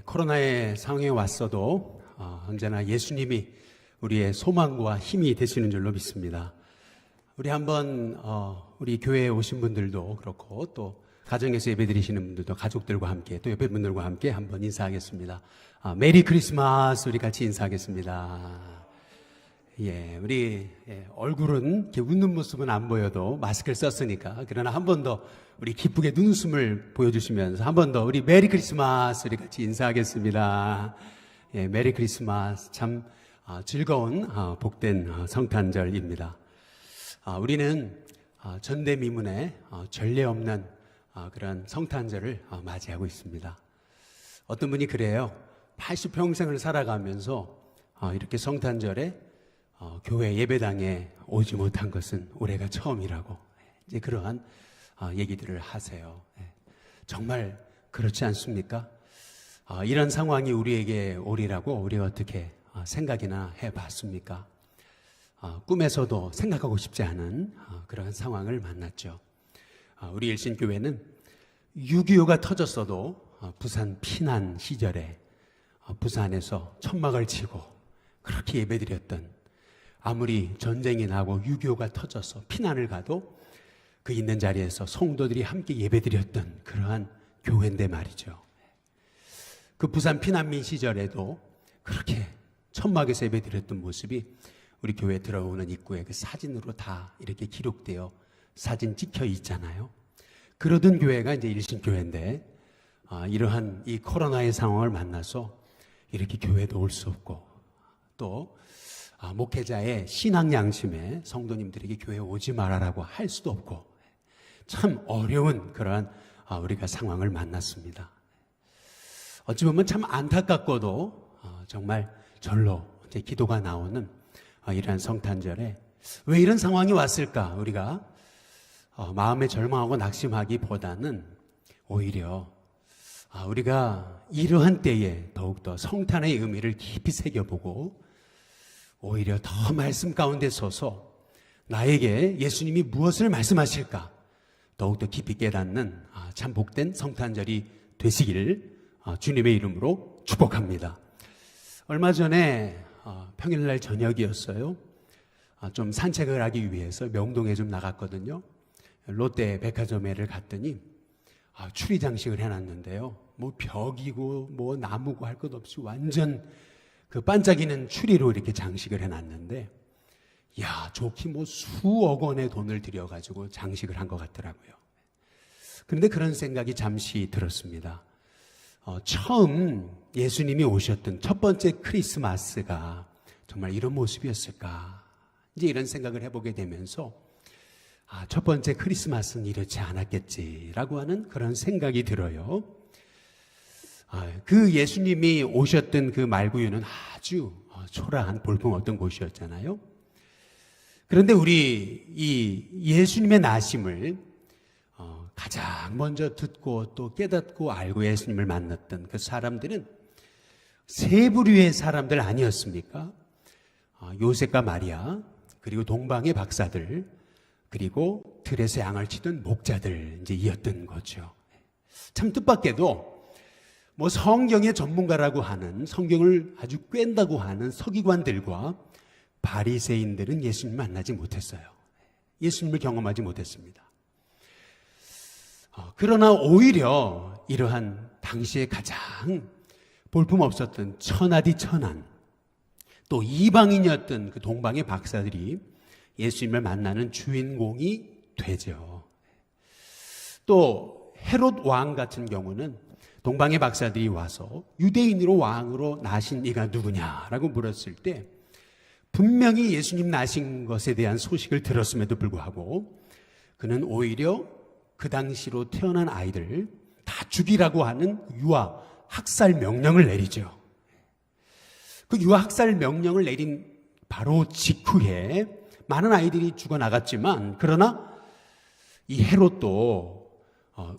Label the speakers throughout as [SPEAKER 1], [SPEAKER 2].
[SPEAKER 1] 코로나의 상황에 왔어도 언제나 예수님이 우리의 소망과 힘이 되시는 줄로 믿습니다. 우리 한번 우리 교회에 오신 분들도 그렇고 또 가정에서 예배드리시는 분들도 가족들과 함께 또 옆에 분들과 함께 한번 인사하겠습니다. 메리 크리스마스. 우리 같이 인사하겠습니다. 우리 얼굴은 이렇게 웃는 모습은 안 보여도 마스크를 썼으니까, 그러나 한 번 더 우리 기쁘게 눈웃음을 보여주시면서 한 번 더 우리 메리 크리스마스. 우리 같이 인사하겠습니다. 메리 크리스마스. 참 즐거운 복된 성탄절입니다. 우리는 전대미문에 전례 없는 그런 성탄절을 맞이하고 있습니다. 어떤 분이 그래요. 80평생을 살아가면서 이렇게 성탄절에 교회 예배당에 오지 못한 것은 올해가 처음이라고, 이제 그러한 얘기들을 하세요. 정말 그렇지 않습니까? 이런 상황이 우리에게 오리라고 우리가 어떻게 생각이나 해봤습니까? 꿈에서도 생각하고 싶지 않은 그런 상황을 만났죠. 우리 일신교회는 6.25가 터졌어도 부산 피난 시절에 부산에서 천막을 치고 그렇게 예배드렸던, 아무리 전쟁이 나고 6.25가 터져서 피난을 가도 그 있는 자리에서 성도들이 함께 예배드렸던 그러한 교회인데 말이죠. 그 부산 피난민 시절에도 그렇게 천막에서 예배드렸던 모습이 우리 교회에 들어오는 입구에 그 사진으로 다 이렇게 기록되어 사진 찍혀 있잖아요. 그러던 교회가 이제 일신교회인데, 이러한 이 코로나의 상황을 만나서 이렇게 교회도 올 수 없고, 또 목회자의 신앙 양심에 성도님들에게 교회에 오지 말아라고 할 수도 없고, 참 어려운 그러한 우리가 상황을 만났습니다. 어찌 보면 참 안타깝고도 정말 절로 이제 기도가 나오는 이러한 성탄절에 왜 이런 상황이 왔을까? 우리가 마음에 절망하고 낙심하기보다는 오히려 우리가 이러한 때에 더욱더 성탄의 의미를 깊이 새겨보고, 오히려 더 말씀 가운데 서서 나에게 예수님이 무엇을 말씀하실까 더욱더 깊이 깨닫는 참 복된 성탄절이 되시기를 주님의 이름으로 축복합니다. 얼마 전에 평일날 저녁이었어요. 좀 산책을 하기 위해서 명동에 좀 나갔거든요. 롯데 백화점에를 갔더니 추리 장식을 해놨는데요. 뭐 벽이고 뭐 나무고 할 것 없이 완전 그 반짝이는 추리로 이렇게 장식을 해놨는데, 좋기 뭐 수억 원의 돈을 들여가지고 장식을 한 것 같더라고요. 그런데 그런 생각이 잠시 들었습니다. 처음 예수님이 오셨던 첫 번째 크리스마스가 정말 이런 모습이었을까? 이제 이런 생각을 해보게 되면서 첫 번째 크리스마스는 이렇지 않았겠지라고 하는 그런 생각이 들어요. 그 예수님이 오셨던 그 말구유는 아주 초라한 볼품 없던 곳이었잖아요. 그런데 우리 이 예수님의 나심을 가장 먼저 듣고 또 깨닫고 알고 예수님을 만났던 그 사람들은 세 부류의 사람들 아니었습니까? 요셉과 마리아, 그리고 동방의 박사들, 그리고 들에서 양을 치던 목자들, 이제 이었던 거죠. 참 뜻밖에도 뭐 성경의 전문가라고 하는, 성경을 아주 꿰다고 하는 서기관들과 바리새인들은 예수님을 만나지 못했어요. 예수님을 경험하지 못했습니다. 그러나 오히려 이러한 당시에 가장 볼품없었던 천하디 천한, 또 이방인이었던 그 동방의 박사들이 예수님을 만나는 주인공이 되죠. 또 헤롯 왕 같은 경우는 동방의 박사들이 와서 유대인으로 왕으로 나신 이가 누구냐라고 물었을 때 분명히 예수님 나신 것에 대한 소식을 들었음에도 불구하고 그는 오히려 그 당시로 태어난 아이들 다 죽이라고 하는 유아 학살 명령을 내리죠. 그 유아 학살 명령을 내린 바로 직후에 많은 아이들이 죽어나갔지만, 그러나 이 헤롯도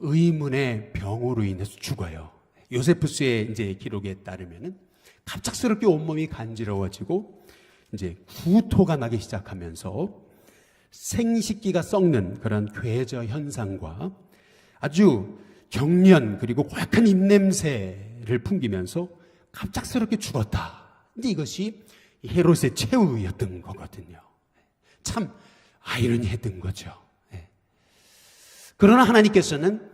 [SPEAKER 1] 의문의 병으로 인해서 죽어요. 요세푸스의 이제 기록에 따르면은 갑작스럽게 온몸이 간지러워지고 이제 구토가 나기 시작하면서 생식기가 썩는 그런 괴저 현상과 아주 경련 그리고 고약한 입냄새 열매를 풍기면서 갑작스럽게 죽었다. 근데 이것이 헤롯의 최후였던 거거든요. 참 아이러니했던 거죠. 그러나 하나님께서는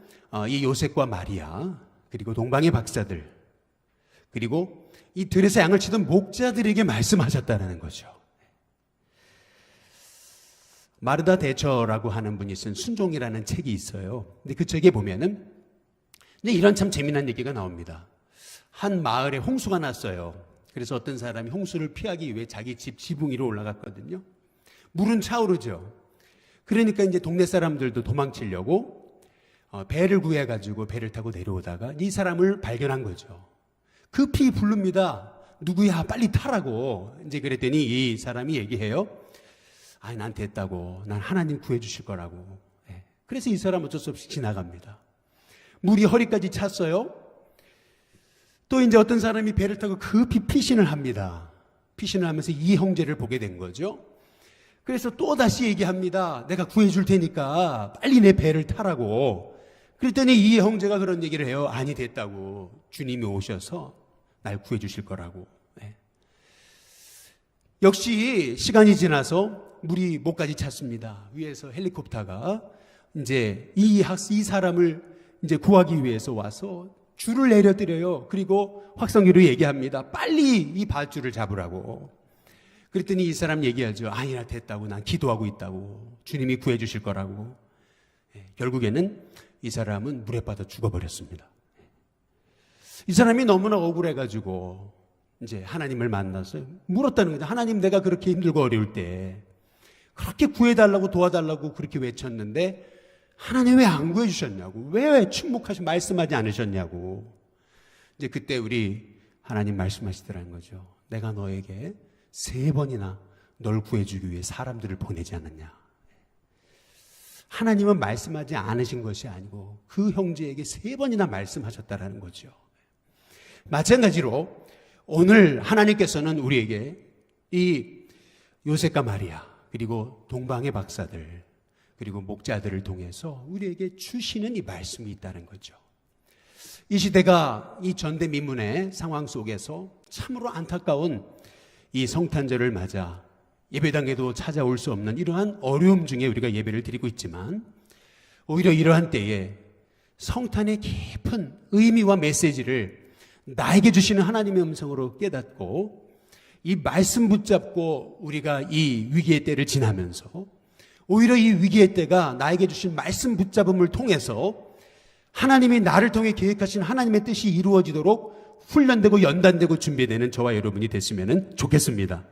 [SPEAKER 1] 이 요셉과 마리아, 그리고 동방의 박사들, 그리고 이 들에서 양을 치던 목자들에게 말씀하셨다는 거죠. 마르다 대처라고 하는 분이 쓴 순종이라는 책이 있어요. 근데 그 책에 보면은 이런 참 재미난 얘기가 나옵니다. 한 마을에 홍수가 났어요. 그래서 어떤 사람이 홍수를 피하기 위해 자기 집 지붕 위로 올라갔거든요. 물은 차오르죠. 그러니까 이제 동네 사람들도 도망치려고 배를 구해가지고 배를 타고 내려오다가 이 사람을 발견한 거죠. 급히 부릅니다. 누구야, 빨리 타라고. 이제 그랬더니 이 사람이 얘기해요. 아니, 난 됐다고. 난 하나님 구해주실 거라고. 그래서 이 사람 어쩔 수 없이 지나갑니다. 물이 허리까지 찼어요. 또 이제 어떤 사람이 배를 타고 급히 피신을 합니다. 피신을 하면서 이 형제를 보게 된 거죠. 그래서 또 다시 얘기합니다. 내가 구해줄 테니까 빨리 내 배를 타라고. 그랬더니 이 형제가 그런 얘기를 해요. 아니, 됐다고. 주님이 오셔서 날 구해주실 거라고. 역시 시간이 지나서 물이 목까지 찼습니다. 위에서 헬리콥터가 이제 이 사람을 이제 구하기 위해서 와서 줄을 내려드려요. 그리고 확성기로 얘기합니다. 빨리 이 밧줄을 잡으라고. 그랬더니 이 사람 얘기하죠. 아니나 됐다고. 난 기도하고 있다고. 주님이 구해주실 거라고. 결국에는 이 사람은 물에 빠져 죽어버렸습니다. 이 사람이 너무나 억울해가지고 이제 하나님을 만나서 물었다는 거죠. 하나님, 내가 그렇게 힘들고 어려울 때 그렇게 구해달라고 도와달라고 그렇게 외쳤는데 하나님 왜 안 구해주셨냐고. 왜 침묵하시 말씀하지 않으셨냐고. 이제 그때 우리 하나님 말씀하시더라는 거죠. 내가 너에게 3번이나 널 구해주기 위해 사람들을 보내지 않았냐. 하나님은 말씀하지 않으신 것이 아니고 그 형제에게 3번이나 말씀하셨다라는 거죠. 마찬가지로 오늘 하나님께서는 우리에게 이 요셉과 마리아, 그리고 동방의 박사들, 그리고 목자들을 통해서 우리에게 주시는 이 말씀이 있다는 거죠. 이 시대가 이 전대미문의 상황 속에서 참으로 안타까운 이 성탄절을 맞아 예배당에도 찾아올 수 없는 이러한 어려움 중에 우리가 예배를 드리고 있지만, 오히려 이러한 때에 성탄의 깊은 의미와 메시지를 나에게 주시는 하나님의 음성으로 깨닫고 이 말씀 붙잡고 우리가 이 위기의 때를 지나면서 오히려 이 위기의 때가 나에게 주신 말씀 붙잡음을 통해서 하나님이 나를 통해 계획하신 하나님의 뜻이 이루어지도록 훈련되고 연단되고 준비되는 저와 여러분이 됐으면 좋겠습니다.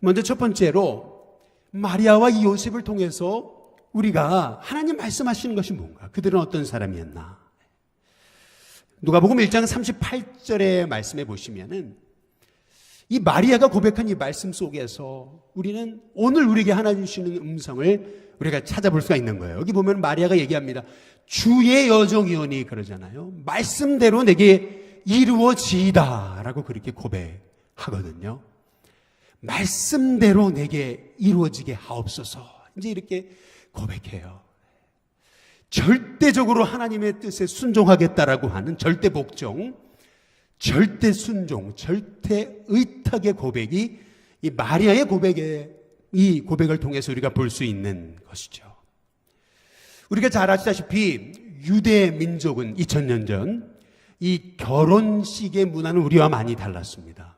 [SPEAKER 1] 먼저 첫 번째로 마리아와 이 요셉을 통해서 우리가 하나님 말씀하시는 것이 뭔가, 그들은 어떤 사람이었나. 누가복음 1장 38절의 말씀에 보시면은 이 마리아가 고백한 이 말씀 속에서 우리는 오늘 우리에게 하나님 주시는 음성을 우리가 찾아볼 수가 있는 거예요. 여기 보면 마리아가 얘기합니다. 주의 여종이오니 그러잖아요. 말씀대로 내게 이루어지이다 라고 그렇게 고백하거든요. 말씀대로 내게 이루어지게 하옵소서. 이제 이렇게 고백해요. 절대적으로 하나님의 뜻에 순종하겠다라고 하는 절대 복종, 절대 순종, 절대 의탁의 고백이 이 마리아의 이 고백을 통해서 우리가 볼 수 있는 것이죠. 우리가 잘 아시다시피 유대 민족은 2000년 전 이 결혼식의 문화는 우리와 많이 달랐습니다.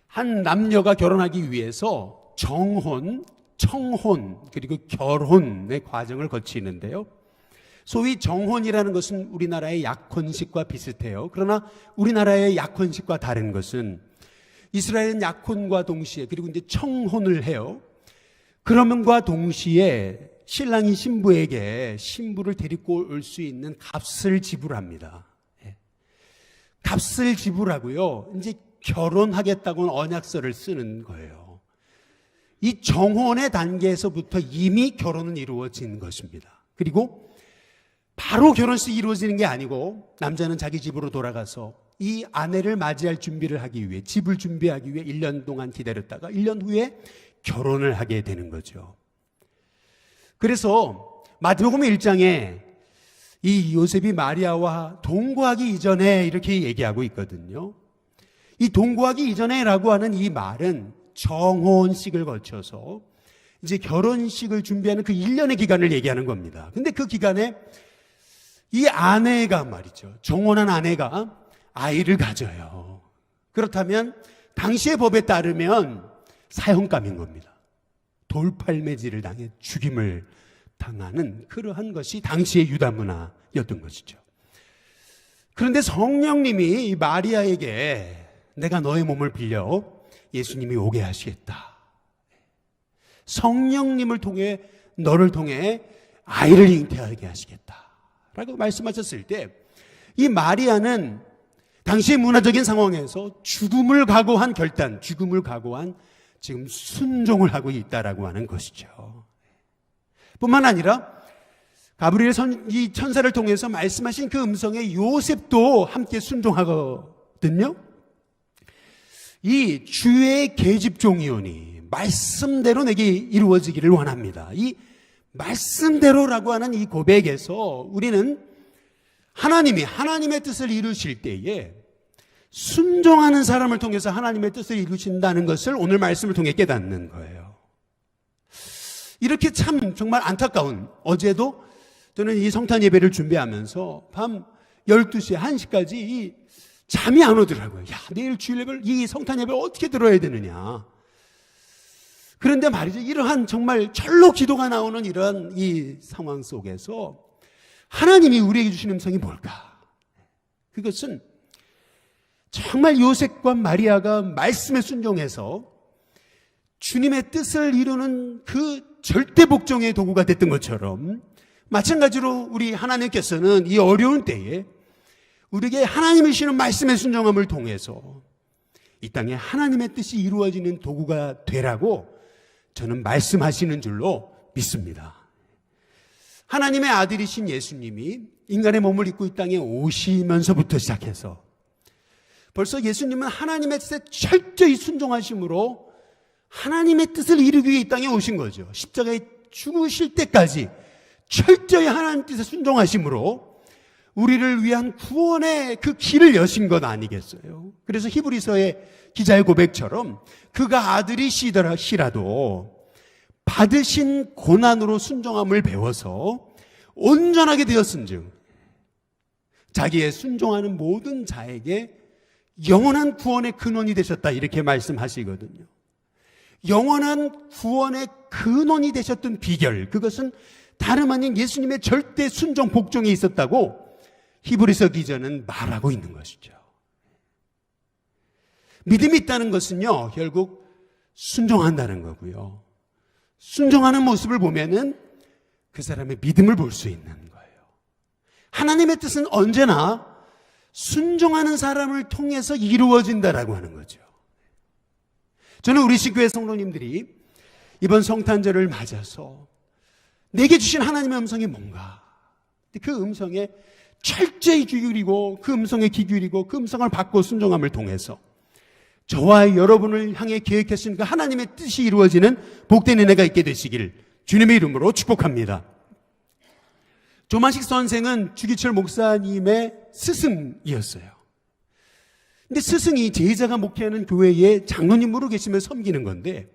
[SPEAKER 1] 한 남녀가 결혼하기 위해서 정혼, 청혼, 그리고 결혼의 과정을 거치는데요. 소위 정혼이라는 것은 우리나라의 약혼식과 비슷해요. 그러나 우리나라의 약혼식과 다른 것은 이스라엘은 약혼과 동시에 그리고 이제 청혼을 해요. 그러면과 동시에 신랑이 신부에게 신부를 데리고 올 수 있는 값을 지불합니다. 값을 지불하고요. 이제 결혼하겠다고는 언약서를 쓰는 거예요. 이 정혼의 단계에서부터 이미 결혼은 이루어진 것입니다. 그리고 바로 결혼식이 이루어지는 게 아니고 남자는 자기 집으로 돌아가서 이 아내를 맞이할 준비를 하기 위해, 집을 준비하기 위해 1년 동안 기다렸다가 1년 후에 결혼을 하게 되는 거죠. 그래서 마태복음 1장에 이 요셉이 마리아와 동거하기 이전에 이렇게 얘기하고 있거든요. 이 동거하기 이전에라고 하는 이 말은 정혼식을 거쳐서 이제 결혼식을 준비하는 그 1년의 기간을 얘기하는 겁니다. 근데 그 기간에 이 아내가 말이죠. 정혼한 아내가 아이를 가져요. 그렇다면 당시의 법에 따르면 사형감인 겁니다. 돌팔매질을 당해 죽임을 당하는 그러한 것이 당시의 유다 문화였던 것이죠. 그런데 성령님이 이 마리아에게 내가 너의 몸을 빌려 예수님이 오게 하시겠다. 성령님을 통해 너를 통해 아이를 잉태하게 하시겠다 라고 말씀하셨을 때 이 마리아는 당시의 문화적인 상황에서 죽음을 각오한 결단, 죽음을 각오한 지금 순종을 하고 있다라고 하는 것이죠. 뿐만 아니라 가브리엘 이 천사를 통해서 말씀하신 그 음성에 요셉도 함께 순종하거든요. 이 주의 계집종이오니 말씀대로 내게 이루어지기를 원합니다. 이 말씀대로라고 하는 이 고백에서 우리는 하나님이 하나님의 뜻을 이루실 때에 순종하는 사람을 통해서 하나님의 뜻을 이루신다는 것을 오늘 말씀을 통해 깨닫는 거예요. 이렇게 참 정말 안타까운, 어제도 저는 이 성탄 예배를 준비하면서 밤 12시, 1시까지 잠이 안 오더라고요. 야, 내일 주일 예배를, 이 성탄 예배를 어떻게 들어야 되느냐. 그런데 말이죠. 이러한 정말 절로 기도가 나오는 이런 이 상황 속에서 하나님이 우리에게 주신 음성이 뭘까? 그것은 정말 요셉과 마리아가 말씀에 순종해서 주님의 뜻을 이루는 그 절대 복종의 도구가 됐던 것처럼 마찬가지로 우리 하나님께서는 이 어려운 때에 우리에게 하나님이 주시는 말씀의 순종함을 통해서 이 땅에 하나님의 뜻이 이루어지는 도구가 되라고 저는 말씀하시는 줄로 믿습니다. 하나님의 아들이신 예수님이 인간의 몸을 입고 이 땅에 오시면서부터 시작해서 벌써 예수님은 하나님의 뜻에 철저히 순종하심으로 하나님의 뜻을 이루기 위해 이 땅에 오신 거죠. 십자가에 죽으실 때까지 철저히 하나님 뜻에 순종하심으로 우리를 위한 구원의 그 길을 여신 것 아니겠어요? 그래서 히브리서의 기자의 고백처럼 그가 아들이시더라도 받으신 고난으로 순종함을 배워서 온전하게 되었은즉 자기의 순종하는 모든 자에게 영원한 구원의 근원이 되셨다 이렇게 말씀하시거든요. 영원한 구원의 근원이 되셨던 비결, 그것은 다름 아닌 예수님의 절대 순종 복종이 있었다고 히브리서 기자는 말하고 있는 것이죠. 믿음이 있다는 것은요, 결국 순종한다는 거고요. 순종하는 모습을 보면은 그 사람의 믿음을 볼 수 있는 거예요. 하나님의 뜻은 언제나 순종하는 사람을 통해서 이루어진다라고 하는 거죠. 저는 우리 시교회 성도님들이 이번 성탄절을 맞아서 내게 주신 하나님의 음성이 뭔가, 그 음성에 철저히 귀 기울이고 그 음성에 귀 기울이고 그 음성을 받고 순종함을 통해서 저와 여러분을 향해 계획하신 그 하나님의 뜻이 이루어지는 복된 은혜가 있게 되시기를 주님의 이름으로 축복합니다. 조만식 선생은 주기철 목사님의 스승이었어요. 근데 스승이 제자가 목회하는 교회에 장로님으로 계시며 섬기는 건데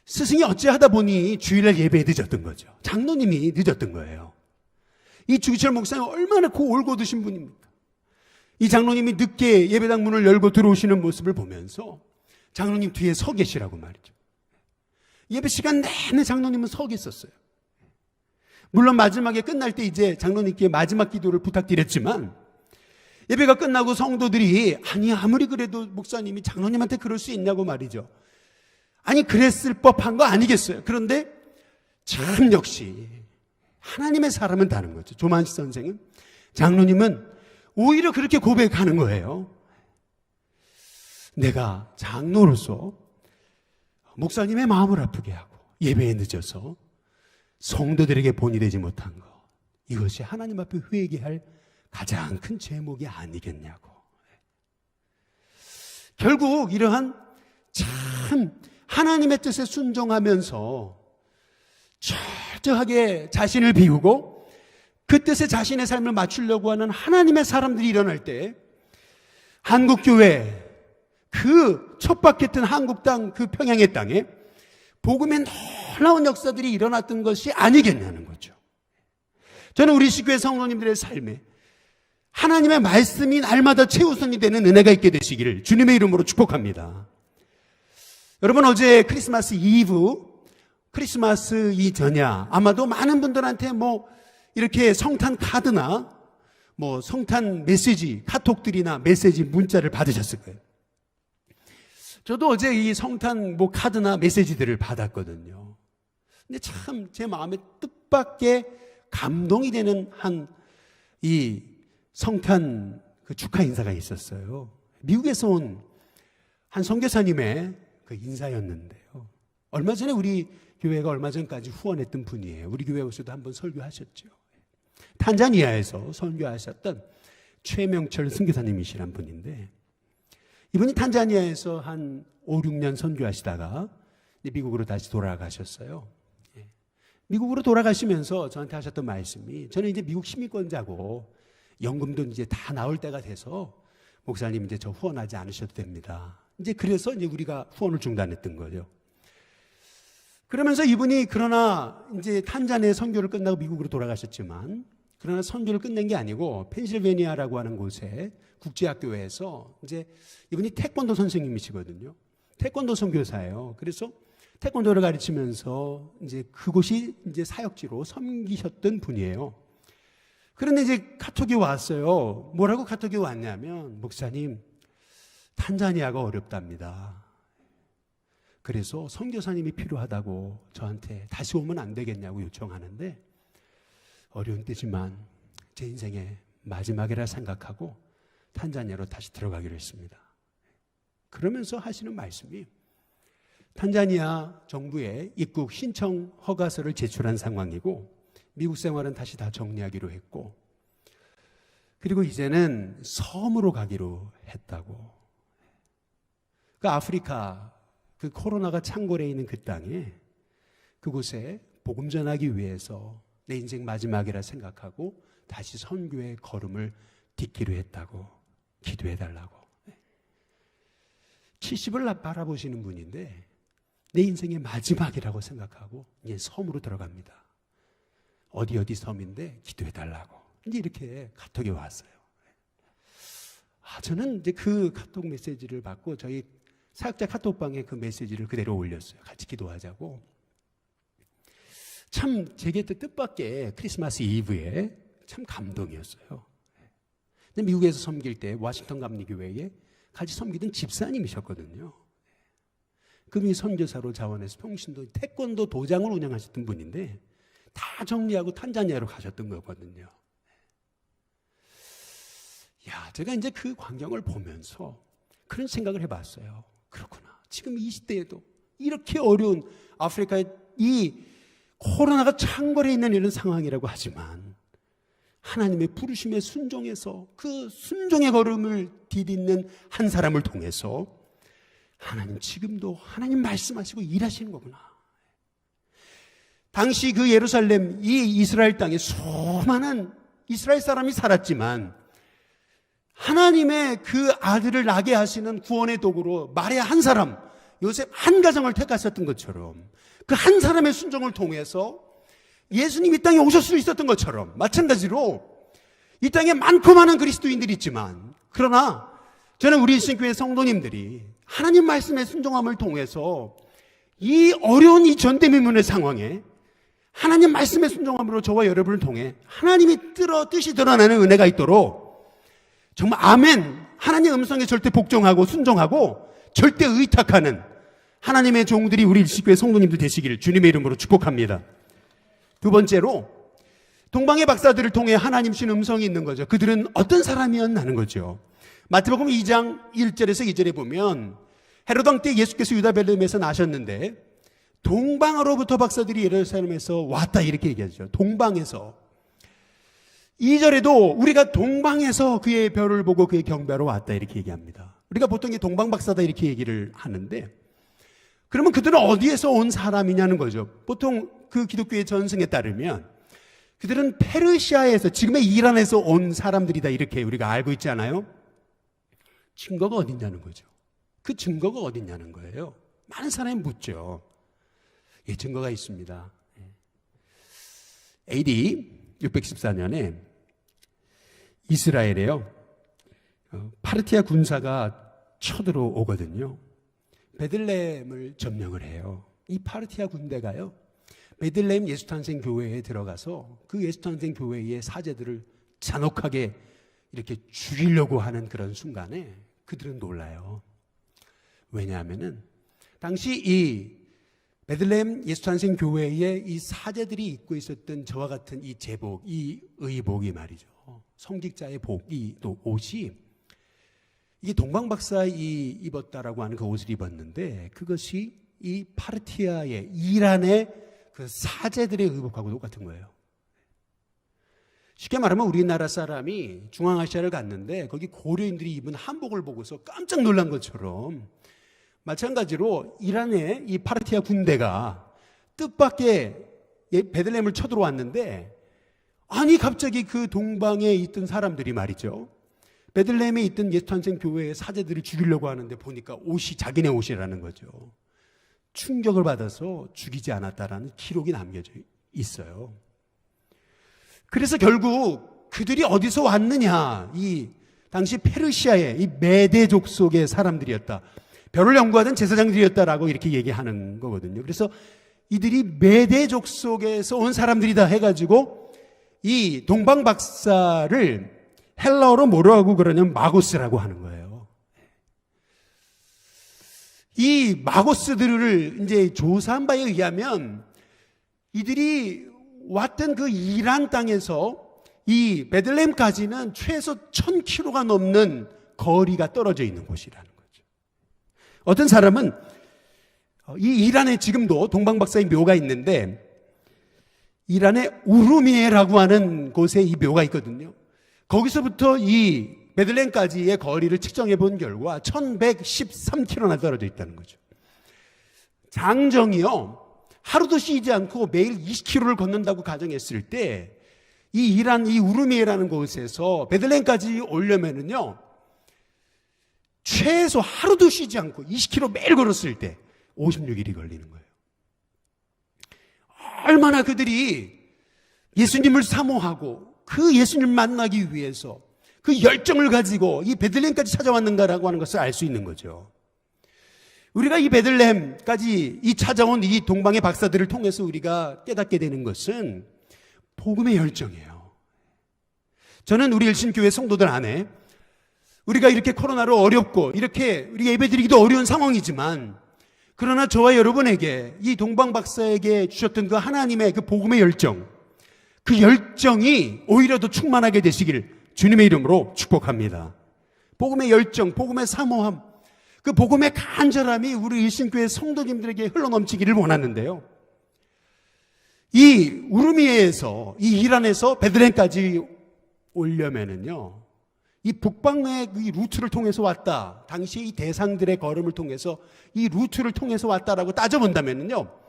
[SPEAKER 1] 스승이 어찌하다 보니 주일날 예배에 늦었던 거죠. 장로님이 늦었던 거예요. 이 주기철 목사님 얼마나 올곧으신 분입니까? 이 장로님이 늦게 예배당 문을 열고 들어오시는 모습을 보면서 장로님 뒤에 서 계시라고 말이죠. 예배 시간 내내 장로님은 서 계셨어요. 물론 마지막에 끝날 때 이제 장로님께 마지막 기도를 부탁드렸지만 예배가 끝나고 성도들이 아니 아무리 그래도 목사님이 장로님한테 그럴 수 있냐고 말이죠. 아니 그랬을 법한 거 아니겠어요. 그런데 참 역시 하나님의 사람은 다른 거죠. 조만식 선생은 장로님은 오히려 그렇게 고백하는 거예요. 내가 장로로서 목사님의 마음을 아프게 하고 예배에 늦어서 성도들에게 본이 되지 못한 것, 이것이 하나님 앞에 회개할 가장 큰 제목이 아니겠냐고. 결국 이러한 참 하나님의 뜻에 순종하면서 철저하게 자신을 비우고 그 뜻에 자신의 삶을 맞추려고 하는 하나님의 사람들이 일어날 때 한국교회, 그 척박했던 한국 땅, 그 평양의 땅에 복음의 놀라운 역사들이 일어났던 것이 아니겠냐는 거죠. 저는 우리 시교회 성도님들의 삶에 하나님의 말씀이 날마다 최우선이 되는 은혜가 있게 되시기를 주님의 이름으로 축복합니다. 여러분, 어제 크리스마스 이브, 크리스마스 이전야 아마도 많은 분들한테 이렇게 성탄 카드나 성탄 메시지, 카톡들이나 메시지 문자를 받으셨을 거예요. 저도 어제 이 성탄 카드나 메시지들을 받았거든요. 근데 참 제 마음에 뜻밖의 감동이 되는 이 성탄 그 축하 인사가 있었어요. 미국에서 온 한 선교사님의 그 인사였는데요. 얼마 전에 우리 교회가 얼마 전까지 후원했던 분이에요. 우리 교회에서도 한번 설교하셨죠. 탄자니아에서 선교하셨던 최명철 선교사님이시란 분인데, 이분이 탄자니아에서 한 5, 6년 선교하시다가 미국으로 다시 돌아가셨어요. 미국으로 돌아가시면서 저한테 하셨던 말씀이, 저는 이제 미국 시민권자고 연금도 이제 다 나올 때가 돼서 목사님 이제 저 후원하지 않으셔도 됩니다. 이제 그래서 이제 우리가 후원을 중단했던 거죠. 그러면서 이분이 그러나 이제 탄자니아 선교를 끝나고 미국으로 돌아가셨지만, 그러나 선교를 끝낸 게 아니고 펜실베니아라고 하는 곳에 국제학교에서 이제 이분이 태권도 선생님이시거든요. 태권도 선교사예요. 그래서 태권도를 가르치면서 이제 그곳이 이제 사역지로 섬기셨던 분이에요. 그런데 이제 카톡이 왔어요. 뭐라고 카톡이 왔냐면, 목사님, 탄자니아가 어렵답니다. 그래서 선교사님이 필요하다고 저한테 다시 오면 안 되겠냐고 요청하는데, 어려운 때지만 제 인생의 마지막이라 생각하고 탄자니아로 다시 들어가기로 했습니다. 그러면서 하시는 말씀이, 탄자니아 정부에 입국 신청 허가서를 제출한 상황이고 미국 생활은 다시 다 정리하기로 했고, 그리고 이제는 섬으로 가기로 했다고. 그 아프리카, 그 코로나가 창궐해 있는 그 땅에, 그곳에 복음 전하기 위해서 내 인생 마지막이라 생각하고 다시 선교의 걸음을 딛기로 했다고, 기도해달라고. 70을 바라보시는 분인데 내 인생의 마지막이라고 생각하고 이제 섬으로 들어갑니다. 어디 섬인데 기도해달라고. 이제 이렇게 카톡이 왔어요. 저는 이제 그 카톡 메시지를 받고 저희 사역자 카톡방에 그 메시지를 그대로 올렸어요. 같이 기도하자고. 참 제게 뜻밖의 크리스마스 이브에 참 감동이었어요. 미국에서 섬길 때 워싱턴 감리교회에 같이 섬기던 집사님이셨거든요. 그분이 선교사로 자원해서 평신도 태권도 도장을 운영하셨던 분인데 다 정리하고 탄자니아로 가셨던 거거든요. 제가 이제 그 광경을 보면서 그런 생각을 해봤어요. 그렇구나. 지금 이 시대에도 이렇게 어려운 아프리카의 이 코로나가 창궐해 있는 이런 상황이라고 하지만 하나님의 부르심에 순종해서 그 순종의 걸음을 디딛는 한 사람을 통해서 하나님 지금도 하나님 말씀하시고 일하시는 거구나. 당시 그 예루살렘 이 이스라엘 땅에 수많은 이스라엘 사람이 살았지만 하나님의 그 아들을 나게 하시는 구원의 도구로 마리아 한 사람, 요셉 한 가정을 택하셨던 것처럼 그 한 사람의 순종을 통해서 예수님이 이 땅에 오실 수 있었던 것처럼 마찬가지로 이 땅에 많고 많은 그리스도인들이 있지만, 그러나 저는 우리 신교회 성도님들이 하나님 말씀의 순종함을 통해서 이 어려운 이 전대미문의 상황에 하나님 말씀의 순종함으로 저와 여러분을 통해 하나님이 뜻이 드러나는 은혜가 있도록 정말 아멘, 하나님의 음성에 절대 복종하고 순종하고 절대 의탁하는 하나님의 종들이 우리 일식교회 성도님들 되시기를 주님의 이름으로 축복합니다. 두 번째로 동방의 박사들을 통해 하나님 신 음성이 있는 거죠. 그들은 어떤 사람이었나는 거죠. 마태복음 2장 1절에서 2절에 보면 헤로드 왕 때 예수께서 유다 베들레헴에서 나셨는데 동방으로부터 박사들이 예루살렘에서 왔다 이렇게 얘기하죠. 동방에서. 2절에도 우리가 동방에서 그의 별을 보고 그의 경배하러 왔다 이렇게 얘기합니다. 우리가 보통 동방 박사다 이렇게 얘기를 하는데, 그러면 그들은 어디에서 온 사람이냐는 거죠. 보통 그 기독교의 전승에 따르면 그들은 페르시아에서, 지금의 이란에서 온 사람들이다, 이렇게 우리가 알고 있지 않아요? 증거가 어딨냐는 거죠. 그 증거가 어딨냐는 거예요. 많은 사람이 묻죠. 예, 증거가 있습니다. AD 614년에 이스라엘에요, 파르티아 군사가 쳐들어오거든요. 베들레헴을 점령을 해요. 이 파르티아 군대가요, 베들레헴 예수탄생 교회에 들어가서 그 예수탄생 교회의 사제들을 잔혹하게 이렇게 죽이려고 하는 그런 순간에 그들은 놀라요. 왜냐하면은 당시 이 베들레헴 예수탄생 교회의 이 사제들이 입고 있었던 저와 같은 이 제복, 이 의복이 말이죠, 성직자의 복이, 또 옷이, 이게 동방박사이 입었다라고 하는 그 옷을 입었는데, 그것이 이 파르티아의, 이란의 그 사제들의 의복하고 똑같은 거예요. 쉽게 말하면 우리나라 사람이 중앙아시아를 갔는데 거기 고려인들이 입은 한복을 보고서 깜짝 놀란 것처럼, 마찬가지로 이란의 이 파르티아 군대가 뜻밖의 베들레헴을 쳐들어왔는데, 아니 갑자기 그 동방에 있던 사람들이 말이죠, 베들레헴에 있던 예수탄생 교회의 사제들을 죽이려고 하는데 보니까 옷이 자기네 옷이라는 거죠. 충격을 받아서 죽이지 않았다라는 기록이 남겨져 있어요. 그래서 결국 그들이 어디서 왔느냐, 이 당시 페르시아의 이 메대족 속의 사람들이었다, 별을 연구하던 제사장들이었다라고 이렇게 얘기하는 거거든요. 그래서 이들이 메대족 속에서 온 사람들이다 해가지고 이 동방박사를 헬라어로 뭐라고 그러냐면 마고스라고 하는 거예요. 이 마고스들을 이제 조사한 바에 의하면 이들이 왔던 그 이란 땅에서 이 베들레헴까지는 최소 1000km가 넘는 거리가 떨어져 있는 곳이라는 거죠. 어떤 사람은 이 이란에 지금도 동방박사의 묘가 있는데, 이란의 우르미에라고 하는 곳에 이 묘가 있거든요. 거기서부터 이 베들레헴까지의 거리를 측정해 본 결과 1113km나 떨어져 있다는 거죠. 장정이요, 하루도 쉬지 않고 매일 20km를 걷는다고 가정했을 때, 이 이란, 이 우르미에라는 곳에서 베들레헴까지 오려면은요, 최소 하루도 쉬지 않고 20km 매일 걸었을 때 56일이 걸리는 거예요. 얼마나 그들이 예수님을 사모하고 그 예수님을 만나기 위해서 그 열정을 가지고 이 베들레헴까지 찾아왔는가라고 하는 것을 알 수 있는 거죠. 우리가 이 베들레헴까지 이 찾아온 이 동방의 박사들을 통해서 우리가 깨닫게 되는 것은 복음의 열정이에요. 저는 우리 일신교회 성도들 안에 우리가 이렇게 코로나로 어렵고 이렇게 우리 예배드리기도 어려운 상황이지만, 그러나 저와 여러분에게 이 동방 박사에게 주셨던 그 하나님의 그 복음의 열정, 그 열정이 오히려 더 충만하게 되시길 주님의 이름으로 축복합니다. 복음의 열정, 복음의 사모함, 그 복음의 간절함이 우리 일신교회 성도님들에게 흘러넘치기를 원하는데요, 이 우르미에에서, 이 이란에서 베들레헴까지 오려면은요, 이 북방의 이 루트를 통해서 왔다, 당시 이 대상들의 걸음을 통해서 이 루트를 통해서 왔다라고 따져본다면요,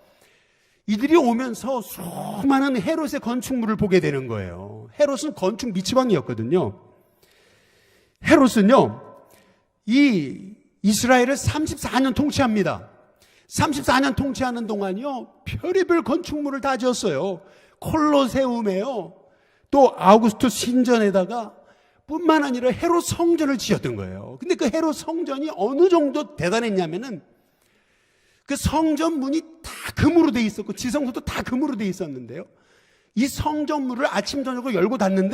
[SPEAKER 1] 이들이 오면서 수많은 헤롯의 건축물을 보게 되는 거예요. 헤롯은 건축 미치광이였거든요. 헤롯은요, 이 이스라엘을 34년 통치합니다. 34년 통치하는 동안요, 별의별 건축물을 다 지었어요. 콜로세움에요, 또 아우구스투스 신전에다가 뿐만 아니라 헤롯 성전을 지었던 거예요. 근데 그 헤롯 성전이 어느 정도 대단했냐면은, 그 성전 문이 다 금으로 돼 있었고 지성소도 다 금으로 돼 있었는데요, 이 성전 문을 아침 저녁으로 열고 닫는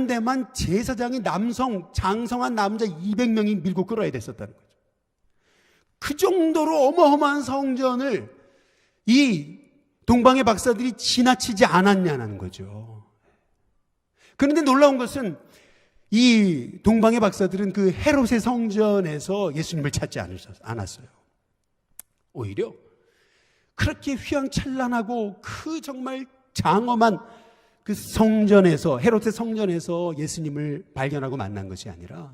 [SPEAKER 1] 데만 제사장이 남성, 장성한 남자 200명이 밀고 끌어야 됐었다는 거죠. 그 정도로 어마어마한 성전을 이 동방의 박사들이 지나치지 않았냐는 거죠. 그런데 놀라운 것은 이 동방의 박사들은 그 헤롯의 성전에서 예수님을 찾지 않았어요. 오히려 그렇게 휘황찬란하고 그 정말 장엄한 그 성전에서, 헤롯의 성전에서 예수님을 발견하고 만난 것이 아니라,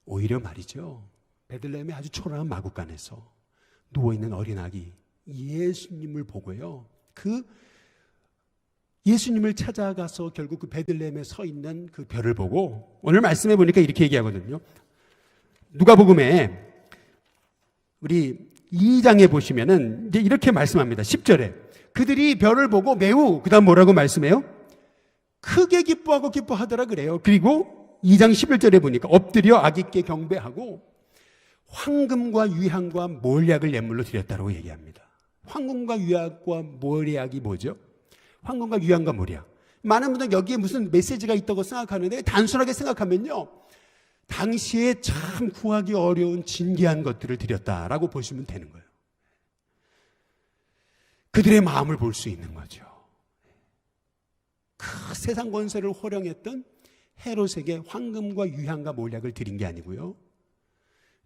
[SPEAKER 1] 오히려 말이죠, 베들레헴의 아주 초라한 마구간에서 누워있는 어린아기 예수님을 보고요, 그 예수님을 찾아가서 결국 그 베들레헴에 서 있는 그 별을 보고 오늘 말씀해 보니까 이렇게 얘기하거든요. 누가복음에 우리 2장에 보시면은 이제 이렇게 말씀합니다. 10절에 그들이 별을 보고 매우 그다음 뭐라고 말씀해요? 크게 기뻐하고 기뻐하더라 그래요. 그리고 2장 11절에 보니까 엎드려 아기께 경배하고 황금과 유향과 몰약을 예물로 드렸다고 얘기합니다. 황금과 유향과 몰약이 뭐죠? 황금과 유향과 몰약. 많은 분들은 여기에 무슨 메시지가 있다고 생각하는데 단순하게 생각하면요, 당시에 참 구하기 어려운 진귀한 것들을 드렸다라고 보시면 되는 거예요. 그들의 마음을 볼 수 있는 거죠. 그 세상 권세를 호령했던 헤롯에게 황금과 유향과 몰약을 드린 게 아니고요,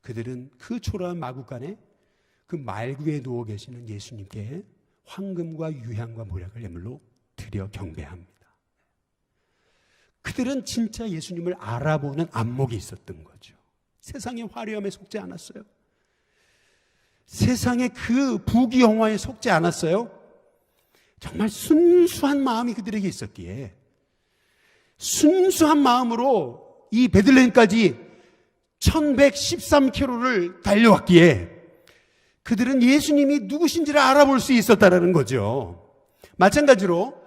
[SPEAKER 1] 그들은 그 초라한 마구간에 그 말구에 누워 계시는 예수님께 황금과 유향과 몰약을 예물로 드려 경배합니다. 그들은 진짜 예수님을 알아보는 안목이 있었던 거죠. 세상의 화려함에 속지 않았어요. 세상의 그 부귀영화에 속지 않았어요. 정말 순수한 마음이 그들에게 있었기에 순수한 마음으로 이 베들레헴까지 1113km를 달려왔기에 그들은 예수님이 누구신지를 알아볼 수 있었다는 거죠. 마찬가지로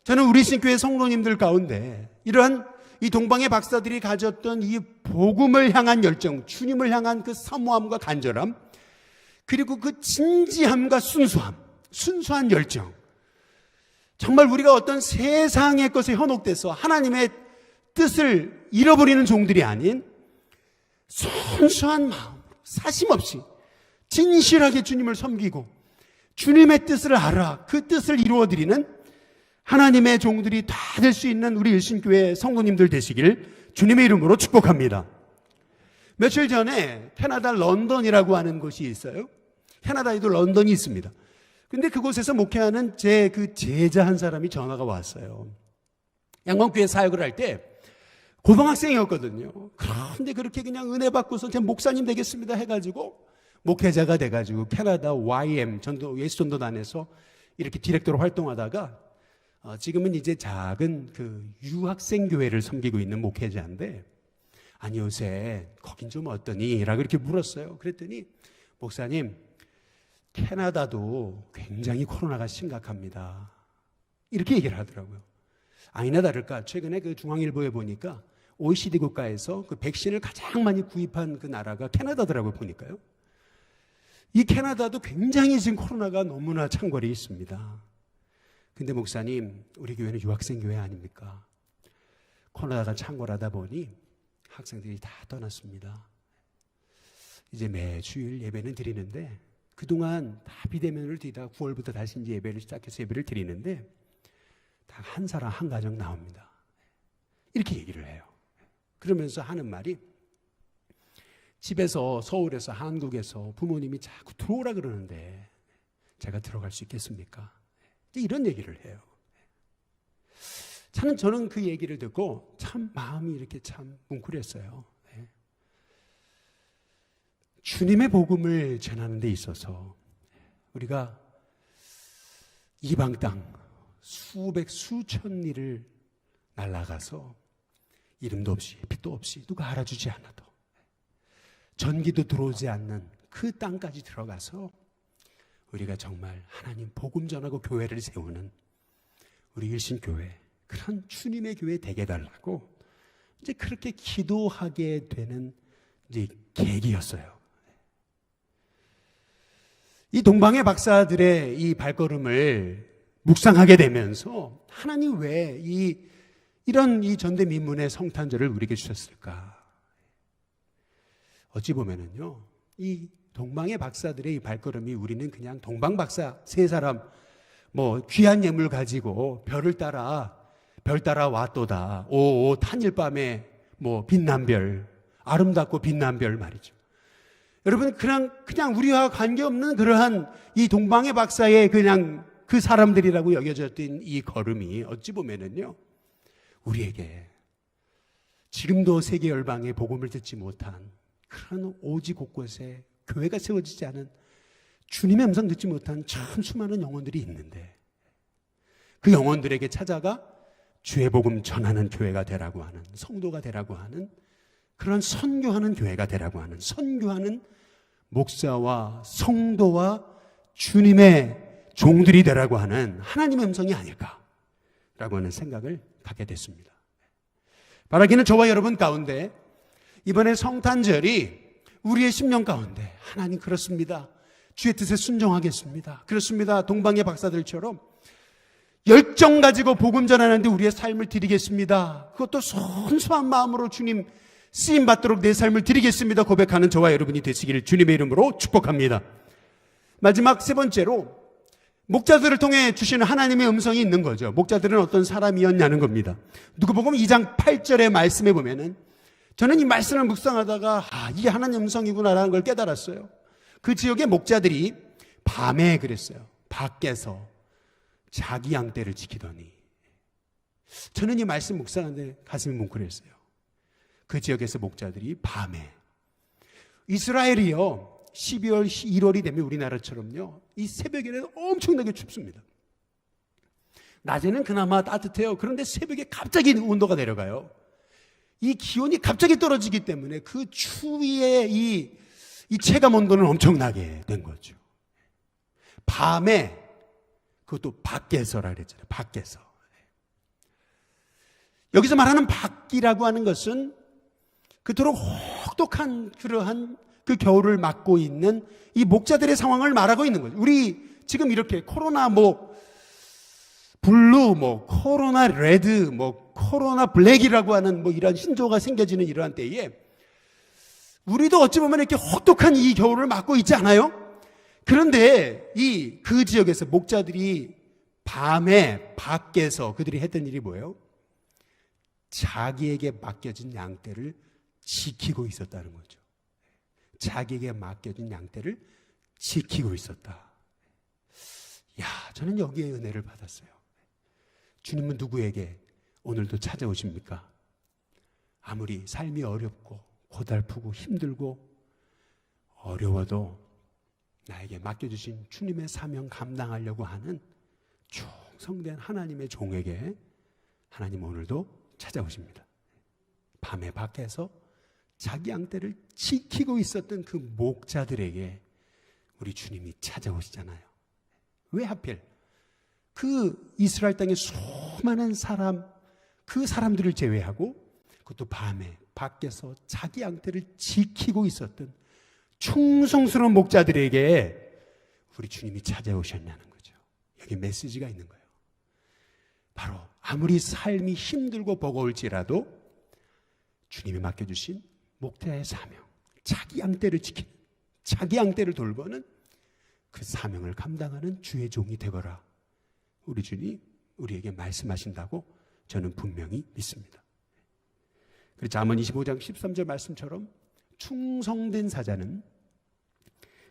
[SPEAKER 1] 저는 우리 신교회 성도님들 가운데 이러한 이 동방의 박사들이 가졌던 이 복음을 향한 열정, 주님을 향한 그 사모함과 간절함, 그리고 그 진지함과 순수한 열정, 정말 우리가 어떤 세상의 것에 현혹돼서 하나님의 뜻을 잃어버리는 종들이 아닌 순수한 마음, 사심없이 진실하게 주님을 섬기고 주님의 뜻을 알아 그 뜻을 이루어드리는 하나님의 종들이 다 될 수 있는 우리 일신교회 성도님들 되시길 주님의 이름으로 축복합니다. 며칠 전에 캐나다 런던이라고 하는 곳이 있어요. 캐나다에도 런던이 있습니다. 근데 그곳에서 목회하는 제 그 제자 한 사람이 전화가 왔어요. 양광교회 사역을 할 때 고등학생이었거든요. 그런데 그렇게 그냥 은혜 받고서 제 목사님 되겠습니다 해가지고 목회자가 돼가지고 캐나다 YM 예수전도단에서 이렇게 디렉터로 활동하다가 지금은 이제 작은 그 유학생 교회를 섬기고 있는 목회자인데, 아니 요새 거긴 좀 어떠니? 라고 이렇게 물었어요. 그랬더니 목사님, 캐나다도 굉장히 코로나가 심각합니다. 이렇게 얘기를 하더라고요. 아니나 다를까 최근에 그 중앙일보에 보니까 OECD 국가에서 그 백신을 가장 많이 구입한 그 나라가 캐나다더라고요. 보니까요. 이 캐나다도 굉장히 지금 코로나가 너무나 창궐이 있습니다. 근데 목사님, 우리 교회는 유학생 교회 아닙니까? 코로나가 창궐하다 보니 학생들이 다 떠났습니다. 이제 매주일 예배는 드리는데 그동안 다 비대면을 드리다가 9월부터 다시 이제 예배를 시작해서 예배를 드리는데 다 한 사람 한 가정 나옵니다. 이렇게 얘기를 해요. 그러면서 하는 말이, 집에서 서울에서 한국에서 부모님이 자꾸 들어오라 그러는데 제가 들어갈 수 있겠습니까? 이런 얘기를 해요. 저는 그 얘기를 듣고 참 마음이 이렇게 참 뭉클했어요. 주님의 복음을 전하는 데 있어서 우리가 이방 땅 수백 수천 리를 날아가서 이름도 없이 빛도 없이 누가 알아주지 않아도 전기도 들어오지 않는 그 땅까지 들어가서 우리가 정말 하나님 복음 전하고 교회를 세우는 우리 일신교회, 그런 주님의 교회 되게 해달라고 이제 그렇게 기도하게 되는 이제 계기였어요. 이 동방의 박사들의 이 발걸음을 묵상하게 되면서 하나님 왜 이런 이 전대미문의 성탄절을 우리에게 주셨을까? 어찌 보면은요, 이 동방의 박사들의 이 발걸음이 우리는 그냥 동방 박사 세 사람 뭐 귀한 예물 가지고 별 따라 왔도다. 오 탄일 밤에 뭐 빛난 별, 아름답고 빛난 별 말이죠. 여러분 그냥 우리와 관계없는 그러한 이 동방의 박사의 그냥 그 사람들이라고 여겨졌던 이 걸음이 어찌 보면은요, 우리에게 지금도 세계 열방의 복음을 듣지 못한 그런 오지 곳곳에 교회가 세워지지 않은 주님의 음성 듣지 못한 참 수많은 영혼들이 있는데, 그 영혼들에게 찾아가 주의 복음 전하는 교회가 되라고 하는, 성도가 되라고 하는, 그런 선교하는 교회가 되라고 하는, 선교하는 목사와 성도와 주님의 종들이 되라고 하는 하나님의 음성이 아닐까라고 하는 생각을 갖게 됐습니다. 바라기는 저와 여러분 가운데 이번에 성탄절이 우리의 심령 가운데, 하나님 그렇습니다, 주의 뜻에 순종하겠습니다, 그렇습니다, 동방의 박사들처럼 열정 가지고 복음 전하는데 우리의 삶을 드리겠습니다, 그것도 순수한 마음으로 주님 쓰임 받도록 내 삶을 드리겠습니다 고백하는 저와 여러분이 되시기를 주님의 이름으로 축복합니다. 마지막 세 번째로, 목자들을 통해 주시는 하나님의 음성이 있는 거죠. 목자들은 어떤 사람이었냐는 겁니다. 누가복음 2장 8절의 말씀에 보면은, 저는 이 말씀을 묵상하다가 이게 하나님 음성이구나라는 걸 깨달았어요. 그 지역의 목자들이 밤에 그랬어요. 밖에서 자기 양떼를 지키더니. 저는 이 말씀 묵상하는데 가슴이 뭉클했어요. 그 지역에서 목자들이 밤에, 이스라엘이요 12월, 1월이 되면 우리나라처럼요 이 새벽에는 엄청나게 춥습니다. 낮에는 그나마 따뜻해요. 그런데 새벽에 갑자기 온도가 내려가요. 이 기온이 갑자기 떨어지기 때문에 그 추위의 이 체감 온도는 엄청나게 된 거죠. 밤에, 그것도 밖에서라 그랬잖아요. 밖에서. 여기서 말하는 밖이라고 하는 것은 그토록 혹독한 그러한 그 겨울을 맞고 있는 이 목자들의 상황을 말하고 있는 거죠. 우리 지금 이렇게 코로나 블루, 코로나 레드, 코로나 블랙이라고 하는 이런 신조어가 생겨지는 이러한 때에 우리도 어찌 보면 이렇게 혹독한 이 겨울을 맞고 있지 않아요? 그런데 그 지역에서 목자들이 밤에 밖에서 그들이 했던 일이 뭐예요? 자기에게 맡겨진 양떼를 지키고 있었다는 거죠. 자기에게 맡겨진 양떼를 지키고 있었다. 저는 여기에 은혜를 받았어요. 주님은 누구에게 오늘도 찾아오십니까? 아무리 삶이 어렵고 고달프고 힘들고 어려워도 나에게 맡겨주신 주님의 사명 감당하려고 하는 충성된 하나님의 종에게 하나님 오늘도 찾아오십니다. 밤에 밖에서 자기 양떼를 지키고 있었던 그 목자들에게 우리 주님이 찾아오시잖아요. 왜 하필 그 이스라엘 땅의 수많은 사람, 그 사람들을 제외하고 그것도 밤에 밖에서 자기 양떼를 지키고 있었던 충성스러운 목자들에게 우리 주님이 찾아오셨냐는 거죠. 여기 메시지가 있는 거예요. 바로 아무리 삶이 힘들고 버거울지라도 주님이 맡겨주신 목자의 사명, 자기 양떼를 지키는, 자기 양떼를 돌보는 그 사명을 감당하는 주의 종이 되거라. 우리 주님 우리에게 말씀하신다고 저는 분명히 믿습니다. 그래서 잠언 25장 13절 말씀처럼 충성된 사자는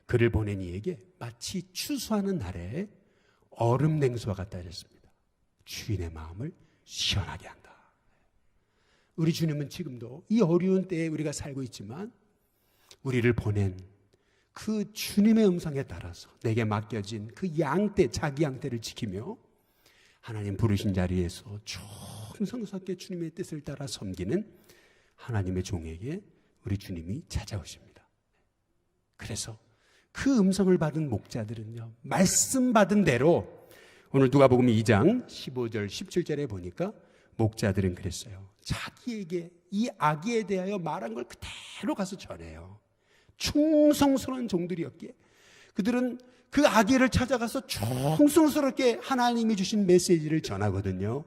[SPEAKER 1] 그를 보낸 이에게 마치 추수하는 날에 얼음 냉수와 같다 하셨습니다. 주인의 마음을 시원하게 한다. 우리 주님은 지금도 이 어려운 때에 우리가 살고 있지만 우리를 보낸 그 주님의 음성에 따라서 내게 맡겨진 그 양떼, 자기 양떼를 지키며 하나님 부르신 자리에서 충성스럽게 주님의 뜻을 따라 섬기는 하나님의 종에게 우리 주님이 찾아오십니다. 그래서 그 음성을 받은 목자들은요, 말씀 받은 대로 오늘 누가복음 2장 15절 17절에 보니까 목자들은 그랬어요. 자기에게 이 아기에 대하여 말한 걸 그대로 가서 전해요. 충성스러운 종들이었기에 그들은 그 아기를 찾아가서 충성스럽게 하나님이 주신 메시지를 전하거든요.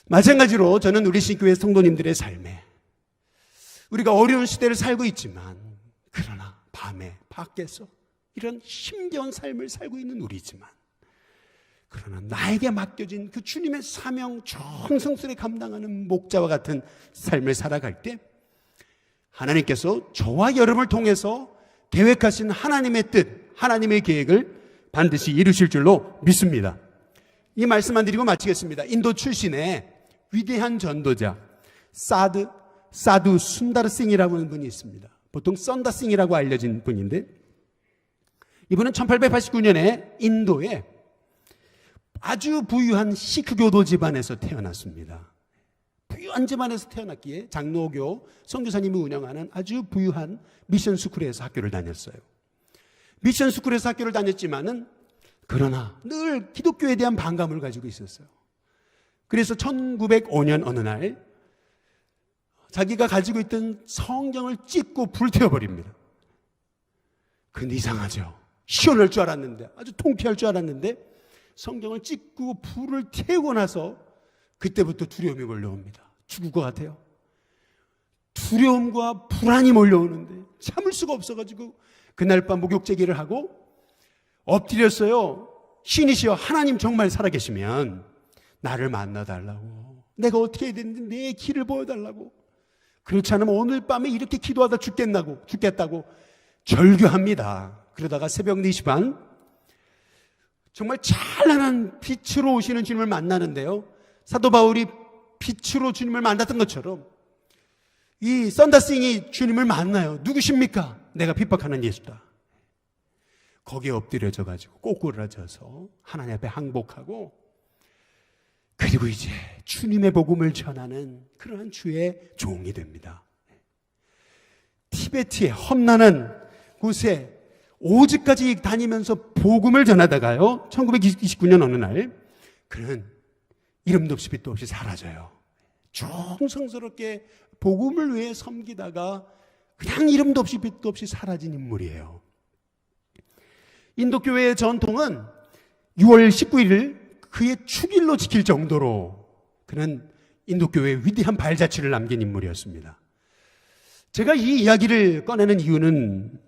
[SPEAKER 1] 마찬가지로 저는 우리 신교회 성도님들의 삶에 우리가 어려운 시대를 살고 있지만 그러나 밤에 밖에서 이런 힘겨운 삶을 살고 있는 우리지만 그러나 나에게 맡겨진 그 주님의 사명 정성스레 감당하는 목자와 같은 삶을 살아갈 때 하나님께서 저와 여러분을 통해서 계획하신 하나님의 뜻, 하나님의 계획을 반드시 이루실 줄로 믿습니다. 이 말씀만 드리고 마치겠습니다. 인도 출신의 위대한 전도자 사두 순다르싱이라고 하는 분이 있습니다. 보통 썬다싱이라고 알려진 분인데 이분은 1889년에 인도에 아주 부유한 시크 교도 집안에서 태어났습니다. 부유한 집안에서 태어났기에 장로교 선교사님이 운영하는 아주 부유한 미션 스쿨에서 학교를 다녔어요. 미션 스쿨에서 학교를 다녔지만은 그러나 늘 기독교에 대한 반감을 가지고 있었어요. 그래서 1905년 어느 날 자기가 가지고 있던 성경을 찢고 불태워버립니다. 근데 이상하죠. 시원할 줄 알았는데, 아주 통쾌할 줄 알았는데 성경을 찢고 불을 태우고 나서 그때부터 두려움이 몰려옵니다. 죽을 것 같아요. 두려움과 불안이 몰려오는데 참을 수가 없어가지고 그날 밤 목욕제기를 하고 엎드렸어요. 신이시여, 하나님 정말 살아계시면 나를 만나달라고, 내가 어떻게 해야 되는데 내 길을 보여달라고, 그렇지 않으면 오늘 밤에 이렇게 기도하다 죽겠다고 절규합니다. 그러다가 새벽 4시 반 정말 찬란한 빛으로 오시는 주님을 만나는데요, 사도 바울이 빛으로 주님을 만났던 것처럼 이 썬더싱이 주님을 만나요. 누구십니까? 내가 핍박하는 예수다. 거기에 엎드려져 가지고 꼬꾸라져서 하나님 앞에 항복하고, 그리고 이제 주님의 복음을 전하는 그러한 주의 종이 됩니다. 티베트의 험난한 곳에 5주까지 다니면서 복음을 전하다가요, 1929년 어느 날 그는 이름도 없이 빛도 없이 사라져요. 정성스럽게 복음을 위해 섬기다가 그냥 이름도 없이 빛도 없이 사라진 인물이에요. 인도교회의 전통은 6월 19일을 그의 축일로 지킬 정도로 그는 인도교회의 위대한 발자취를 남긴 인물이었습니다. 제가 이 이야기를 꺼내는 이유는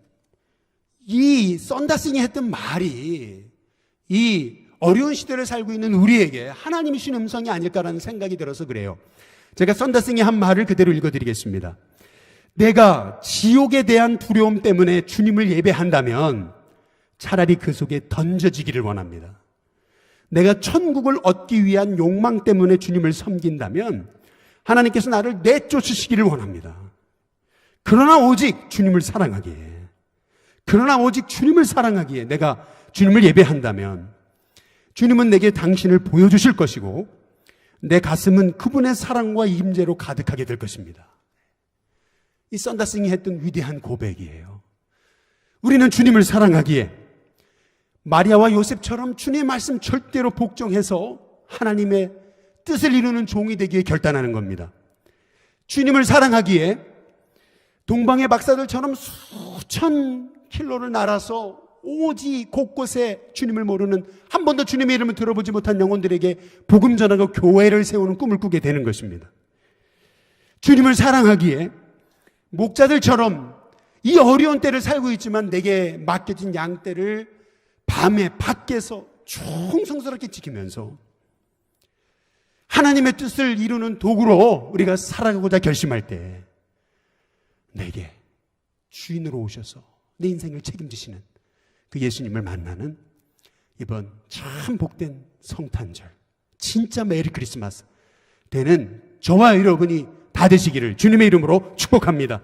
[SPEAKER 1] 이 썬더싱이 했던 말이 이 어려운 시대를 살고 있는 우리에게 하나님이 주신 음성이 아닐까라는 생각이 들어서 그래요. 제가 썬더싱이 한 말을 그대로 읽어드리겠습니다. 내가 지옥에 대한 두려움 때문에 주님을 예배한다면 차라리 그 속에 던져지기를 원합니다. 내가 천국을 얻기 위한 욕망 때문에 주님을 섬긴다면 하나님께서 나를 내쫓으시기를 원합니다. 그러나 오직 주님을 사랑하기에 내가 주님을 예배한다면 주님은 내게 당신을 보여주실 것이고 내 가슴은 그분의 사랑과 임재로 가득하게 될 것입니다. 이 썬더싱이 했던 위대한 고백이에요. 우리는 주님을 사랑하기에 마리아와 요셉처럼 주님의 말씀 절대로 복종해서 하나님의 뜻을 이루는 종이 되기에 결단하는 겁니다. 주님을 사랑하기에 동방의 박사들처럼 수천 킬로를 날아서 오지 곳곳에 주님을 모르는, 한 번도 주님의 이름을 들어보지 못한 영혼들에게 복음 전하고 교회를 세우는 꿈을 꾸게 되는 것입니다. 주님을 사랑하기에 목자들처럼 이 어려운 때를 살고 있지만 내게 맡겨진 양떼를 밤에 밖에서 충성스럽게 지키면서 하나님의 뜻을 이루는 도구로 우리가 살아가고자 결심할 때 내게 주인으로 오셔서 내 인생을 책임지시는 그 예수님을 만나는 이번 참 복된 성탄절, 진짜 메리 크리스마스 되는 저와 여러분이 다 되시기를 주님의 이름으로 축복합니다.